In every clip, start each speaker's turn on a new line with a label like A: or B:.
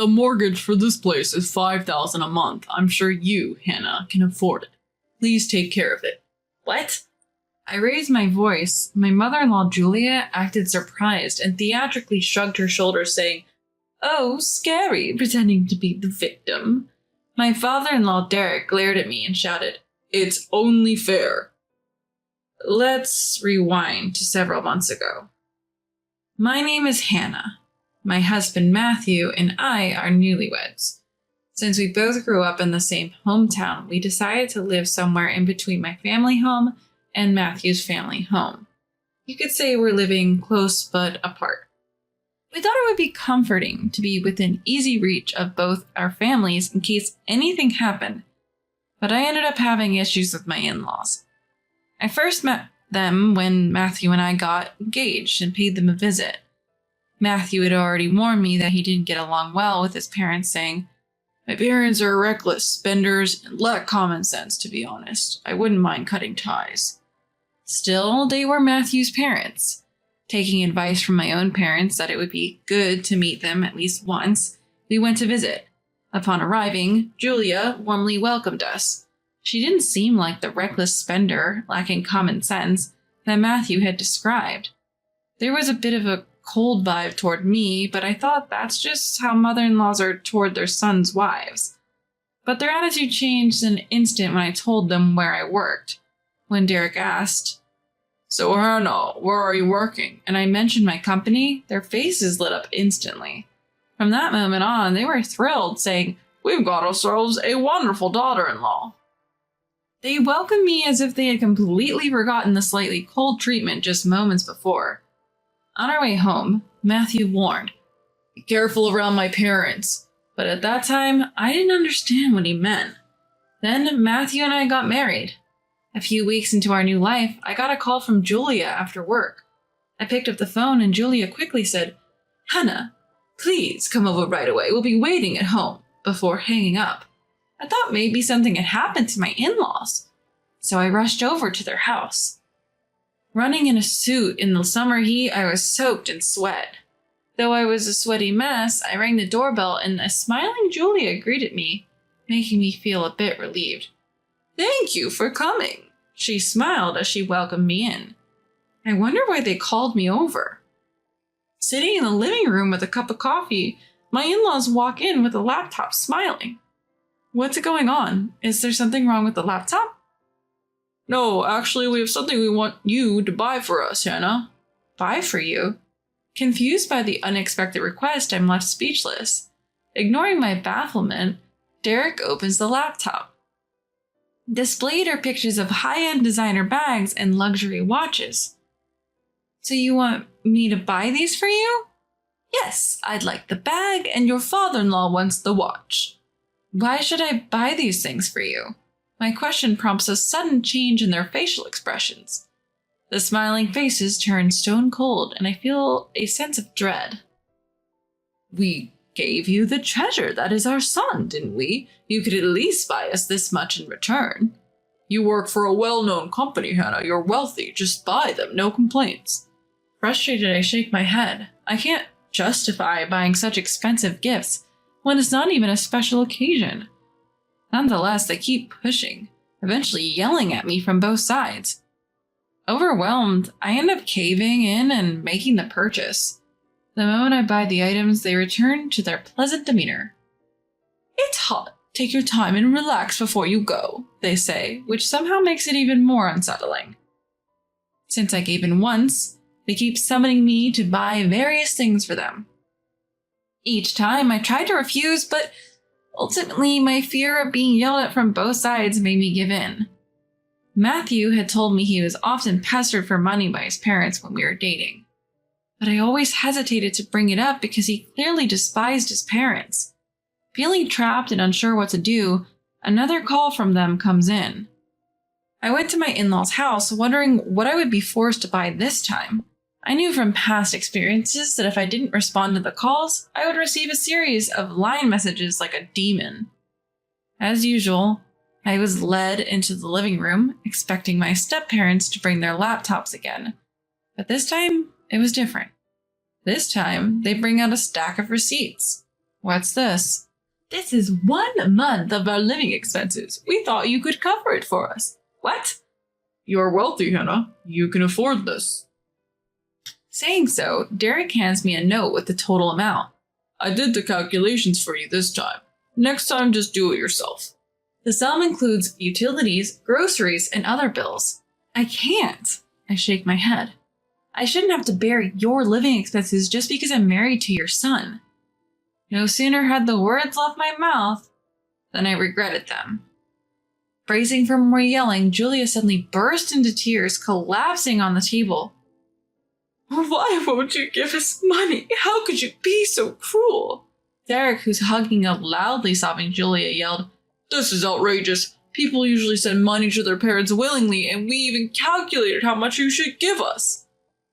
A: The mortgage for this place is $5,000 a month. I'm sure you, Hannah, can afford it. Please take care of it.
B: What?
C: I raised my voice. My mother-in-law, Julia, acted surprised and theatrically shrugged her shoulders, saying,
B: "Oh, scary, pretending to be the victim."
C: My father-in-law, Derek, glared at me and shouted,
A: "It's only fair."
C: Let's rewind to several months ago. My name is Hannah. My husband, Matthew, and I are newlyweds. Since we both grew up in the same hometown, we decided to live somewhere in between my family home and Matthew's family home. You could say we're living close but apart. We thought it would be comforting to be within easy reach of both our families in case anything happened, but I ended up having issues with my in-laws. I first met them when Matthew and I got engaged and paid them a visit. Matthew had already warned me that he didn't get along well with his parents, saying, "My parents are reckless spenders and lack common sense, to be honest. I wouldn't mind cutting ties." Still, they were Matthew's parents. Taking advice from my own parents that it would be good to meet them at least once, we went to visit. Upon arriving, Julia warmly welcomed us. She didn't seem like the reckless spender, lacking common sense, that Matthew had described. There was a bit of a cold vibe toward me, but I thought that's just how mother-in-laws are toward their sons' wives. But their attitude changed in an instant when I told them where I worked. When Derek asked,
A: "So Hannah, where are you working?"
C: and I mentioned my company, their faces lit up instantly. From that moment on, they were thrilled, saying,
A: "We've got ourselves a wonderful daughter-in-law."
C: They welcomed me as if they had completely forgotten the slightly cold treatment just moments before. On our way home, Matthew warned,
A: "Be careful around my parents."
C: But at that time, I didn't understand what he meant. Then Matthew and I got married. A few weeks into our new life, I got a call from Julia after work. I picked up the phone and Julia quickly said, "Hannah, please come over right away. We'll be waiting at home," before hanging up. I thought maybe something had happened to my in-laws, so I rushed over to their house. Running in a suit in the summer heat, I was soaked in sweat. Though I was a sweaty mess, I rang the doorbell and a smiling Julia greeted me, making me feel a bit relieved.
A: "Thank you for coming,"
C: she smiled as she welcomed me in. I wonder why they called me over. Sitting in the living room with a cup of coffee, my in-laws walk in with a laptop smiling. What's going on? Is there something wrong with the laptop?
A: "No, actually, we have something we want you to buy for us, Hannah."
C: "Buy for you?" Confused by the unexpected request, I'm left speechless. Ignoring my bafflement, Derek opens the laptop. Displayed are pictures of high-end designer bags and luxury watches. "So you want me to buy these for you?"
A: "Yes, I'd like the bag, and your father-in-law wants the watch."
C: "Why should I buy these things for you?" My question prompts a sudden change in their facial expressions. The smiling faces turn stone cold, and I feel a sense of dread.
A: "We gave you the treasure that is our son, didn't we? You could at least buy us this much in return." "You work for a well-known company, Hannah. You're wealthy. Just buy them, no complaints."
C: Frustrated, I shake my head. I can't justify buying such expensive gifts when it's not even a special occasion. Nonetheless, they keep pushing, eventually yelling at me from both sides. Overwhelmed, I end up caving in and making the purchase. The moment I buy the items, they return to their pleasant demeanor.
A: "It's hot. Take your time and relax before you go,"
C: they say, which somehow makes it even more unsettling. Since I gave in once, they keep summoning me to buy various things for them. Each time I tried to refuse, but ultimately my fear of being yelled at from both sides made me give in. Matthew had told me he was often pestered for money by his parents when we were dating. But I always hesitated to bring it up because he clearly despised his parents. Feeling trapped and unsure what to do, another call from them comes in. I went to my in-laws' house wondering what I would be forced to buy this time. I knew from past experiences that if I didn't respond to the calls, I would receive a series of line messages like a demon. As usual, I was led into the living room, expecting my step-parents to bring their laptops again. But this time, it was different. This time, they bring out a stack of receipts. What's this?
B: This is 1 month of our living expenses. We thought you could cover it for us. What?
A: You're wealthy, Hannah. You can afford this.
C: Saying so, Derek hands me a note with the total amount.
A: I did the calculations for you this time. Next time, just do it yourself.
C: The sum includes utilities, groceries, and other bills. I can't. I shake my head. I shouldn't have to bear your living expenses just because I'm married to your son. No sooner had the words left my mouth than I regretted them. Bracing for more yelling, Julia suddenly burst into tears, collapsing on the table.
B: Why won't you give us money? How could you be so cruel?
C: Derek, who's hugging a loudly sobbing Julia, yelled,
A: This is outrageous. People usually send money to their parents willingly, and we even calculated how much you should give us.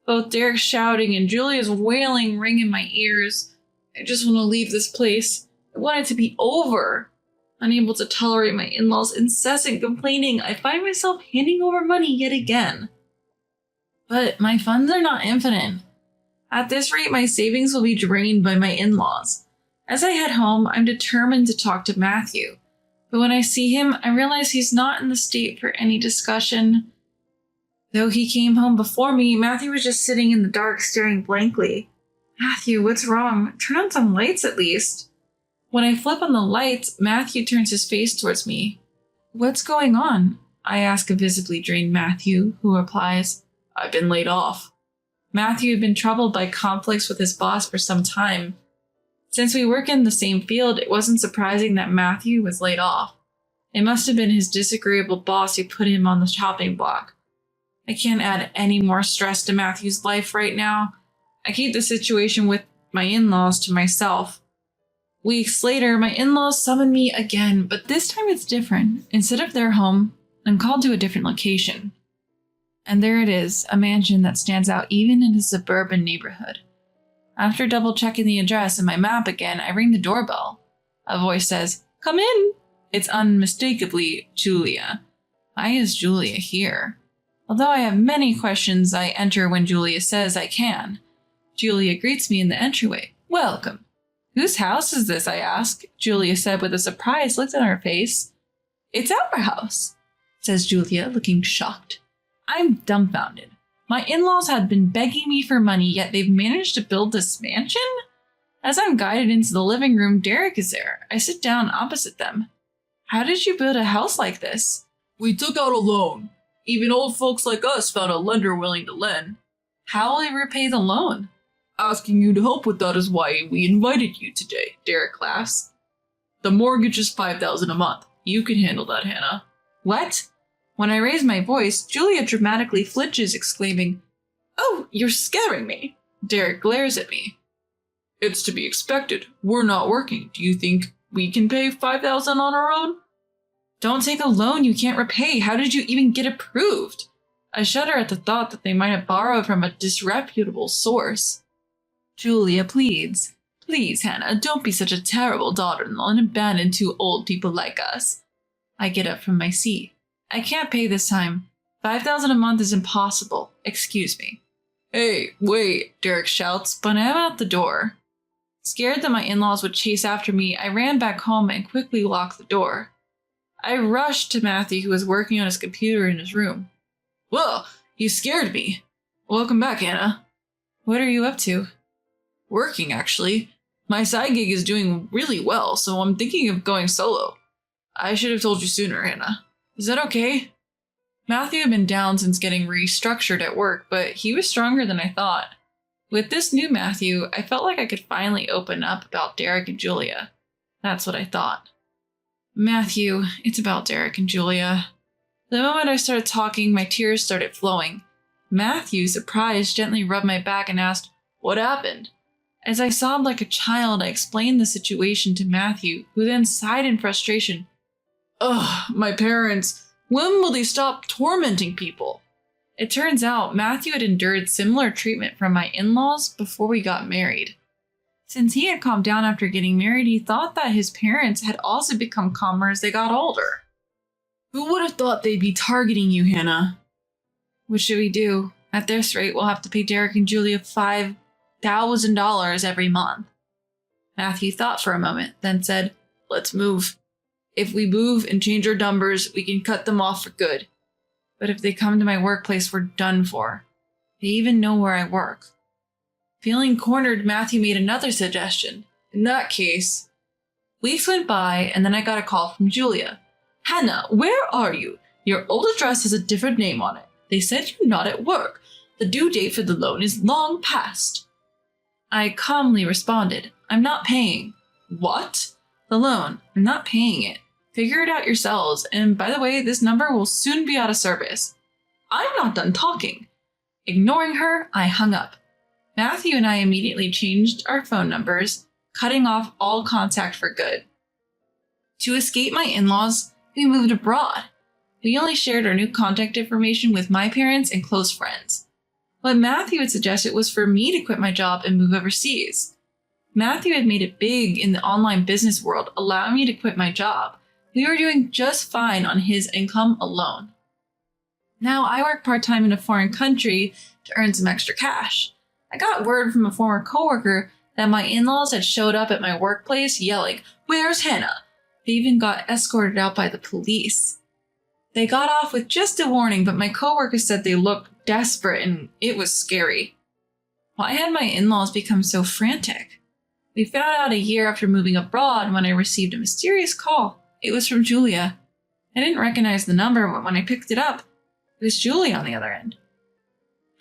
C: Both Derek's shouting and Julia's wailing ring in my ears. I just want to leave this place. I want it to be over. Unable to tolerate my in-laws' incessant complaining, I find myself handing over money yet again. But my funds are not infinite. At this rate, my savings will be drained by my in-laws. As I head home, I'm determined to talk to Matthew. But when I see him, I realize he's not in the state for any discussion. Though he came home before me, Matthew was just sitting in the dark, staring blankly. Matthew, what's wrong? Turn on some lights at least. When I flip on the lights, Matthew turns his face towards me. What's going on? I ask a visibly drained Matthew, who replies,
A: I've been laid off.
C: Matthew had been troubled by conflicts with his boss for some time. Since we work in the same field, it wasn't surprising that Matthew was laid off. It must have been his disagreeable boss who put him on the chopping block. I can't add any more stress to Matthew's life right now. I keep the situation with my in-laws to myself. Weeks later, my in-laws summon me again, but this time it's different. Instead of their home, I'm called to a different location. And there it is, a mansion that stands out even in a suburban neighborhood. After double-checking the address in my map again, I ring the doorbell. A voice says, "Come in." It's unmistakably Julia. Why is Julia here? Although I have many questions, I enter when Julia says I can. Julia greets me in the entryway. "Welcome." "Whose house is this?" I ask. Julia said with a surprised look on her face. "It's our house," says Julia, looking shocked. I'm dumbfounded. My in-laws had been begging me for money, yet they've managed to build this mansion? As I'm guided into the living room, Derek is there. I sit down opposite them. How did you build a house like this?
A: We took out a loan. Even old folks like us found a lender willing to lend.
C: How will we repay the loan?
A: Asking you to help with that is why we invited you today, Derek laughs. The mortgage is $5,000 a month. You can handle that, Hannah.
C: What? When I raise my voice, Julia dramatically flinches, exclaiming, "Oh, you're scaring me." Derek glares at me.
A: It's to be expected. We're not working. Do you think we can pay $5,000 on our own?
C: Don't take a loan you can't repay. How did you even get approved? I shudder at the thought that they might have borrowed from a disreputable source. Julia pleads. Please, Hannah, don't be such a terrible daughter-in-law and abandon two old people like us. I get up from my seat. I can't pay this time. $5,000 a month is impossible. Excuse me.
A: Hey, wait, Derek shouts,
C: but I'm out the door. Scared that my in-laws would chase after me, I ran back home and quickly locked the door. I rushed to Matthew, who was working on his computer in his room.
A: Well, you scared me. Welcome back, Hannah.
C: What are you up to?
A: Working, actually. My side gig is doing really well, so I'm thinking of going solo. I should have told you sooner, Hannah. Is that okay?
C: Matthew had been down since getting restructured at work, but he was stronger than I thought. With this new Matthew, I felt like I could finally open up about Derek and Julia. That's what I thought. Matthew, it's about Derek and Julia. The moment I started talking, my tears started flowing. Matthew, surprised, gently rubbed my back and asked, "What happened?" As I sobbed like a child, I explained the situation to Matthew, who then sighed in frustration.
A: Ugh, my parents. When will they stop tormenting people?
C: It turns out Matthew had endured similar treatment from my in-laws before we got married. Since he had calmed down after getting married, he thought that his parents had also become calmer as they got older.
A: Who would have thought they'd be targeting you, Hannah?
C: What should we do? At this rate, we'll have to pay Derek and Julia $5,000 every month. Matthew thought for a moment, then said, "Let's move. If we move and change our numbers, we can cut them off for good. But if they come to my workplace, we're done for. They even know where I work." Feeling cornered, Matthew made another suggestion. "In that case..." Weeks went by, and then I got a call from Julia.
A: "Hannah, where are you? Your old address has a different name on it. They said you're not at work. The due date for the loan is long past."
C: I calmly responded, "I'm not paying."
A: "What?"
C: "The loan. I'm not paying it. Figure it out yourselves, and by the way, this number will soon be out of service."
A: "I'm not done talking."
C: Ignoring her, I hung up. Matthew and I immediately changed our phone numbers, cutting off all contact for good. To escape my in-laws, we moved abroad. We only shared our new contact information with my parents and close friends. What Matthew had suggested was for me to quit my job and move overseas. Matthew had made it big in the online business world, allowing me to quit my job. We were doing just fine on his income alone. Now I work part-time in a foreign country to earn some extra cash. I got word from a former coworker that my in-laws had showed up at my workplace yelling, "Where's Hannah?" They even got escorted out by the police. They got off with just a warning, but my coworker said they looked desperate and it was scary. Why had my in-laws become so frantic? We found out a year after moving abroad when I received a mysterious call. It was from Julia. I didn't recognize the number, but when I picked it up, it was Julia on the other end.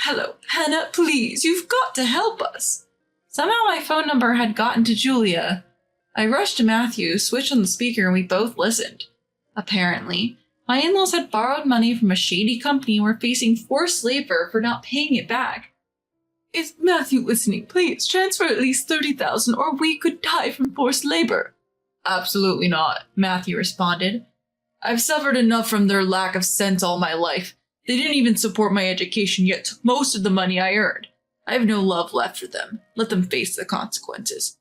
A: "Hello, Hannah, please, you've got to help us."
C: Somehow my phone number had gotten to Julia. I rushed to Matthew, switched on the speaker, and we both listened. Apparently, my in-laws had borrowed money from a shady company and were facing forced labor for not paying it back.
A: "Is Matthew listening? Please transfer at least 30,000 or we could die from forced labor."
C: "Absolutely not," Matthew responded.
A: "I've suffered enough from their lack of sense all my life. They didn't even support my education, yet took most of the money I earned. I have no love left for them. Let them face the consequences."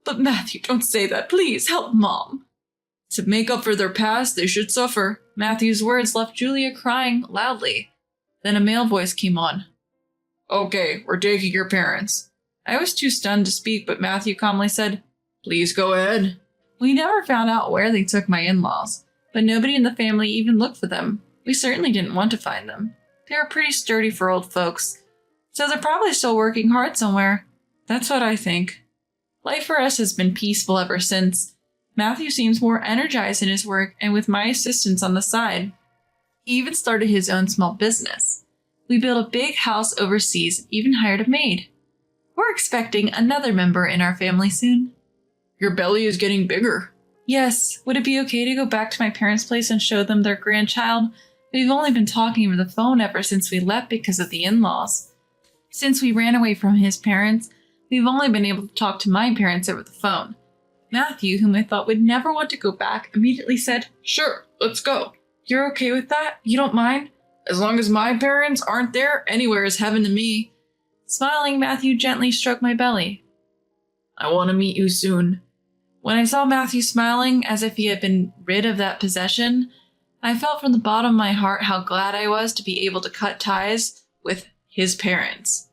A: "But Matthew, don't say that. Please help Mom." "To make up for their past, they should suffer."
C: Matthew's words left Julia crying loudly. Then a male voice came on.
A: "Okay, we're taking your parents."
C: I was too stunned to speak, but Matthew calmly said,
A: "Please go ahead."
C: We never found out where they took my in-laws, but nobody in the family even looked for them. We certainly didn't want to find them. They were pretty sturdy for old folks, so they're probably still working hard somewhere. That's what I think. Life for us has been peaceful ever since. Matthew seems more energized in his work, and with my assistance on the side, he even started his own small business. We built a big house overseas, even hired a maid. We're expecting another member in our family soon.
A: "Your belly is getting bigger."
C: Yes, would it be okay to go back to my parents' place and show them their grandchild? We've only been talking over the phone ever since we left because of the in-laws. Since we ran away from his parents, we've only been able to talk to my parents over the phone. Matthew, whom I thought would never want to go back, immediately said,
A: "Sure, let's go."
C: "You're okay with that? You don't mind?"
A: "As long as my parents aren't there, anywhere is heaven to me."
C: Smiling, Matthew gently stroked my belly.
A: "I want to meet you soon."
C: When I saw Matthew smiling as if he had been rid of that possession, I felt from the bottom of my heart how glad I was to be able to cut ties with his parents.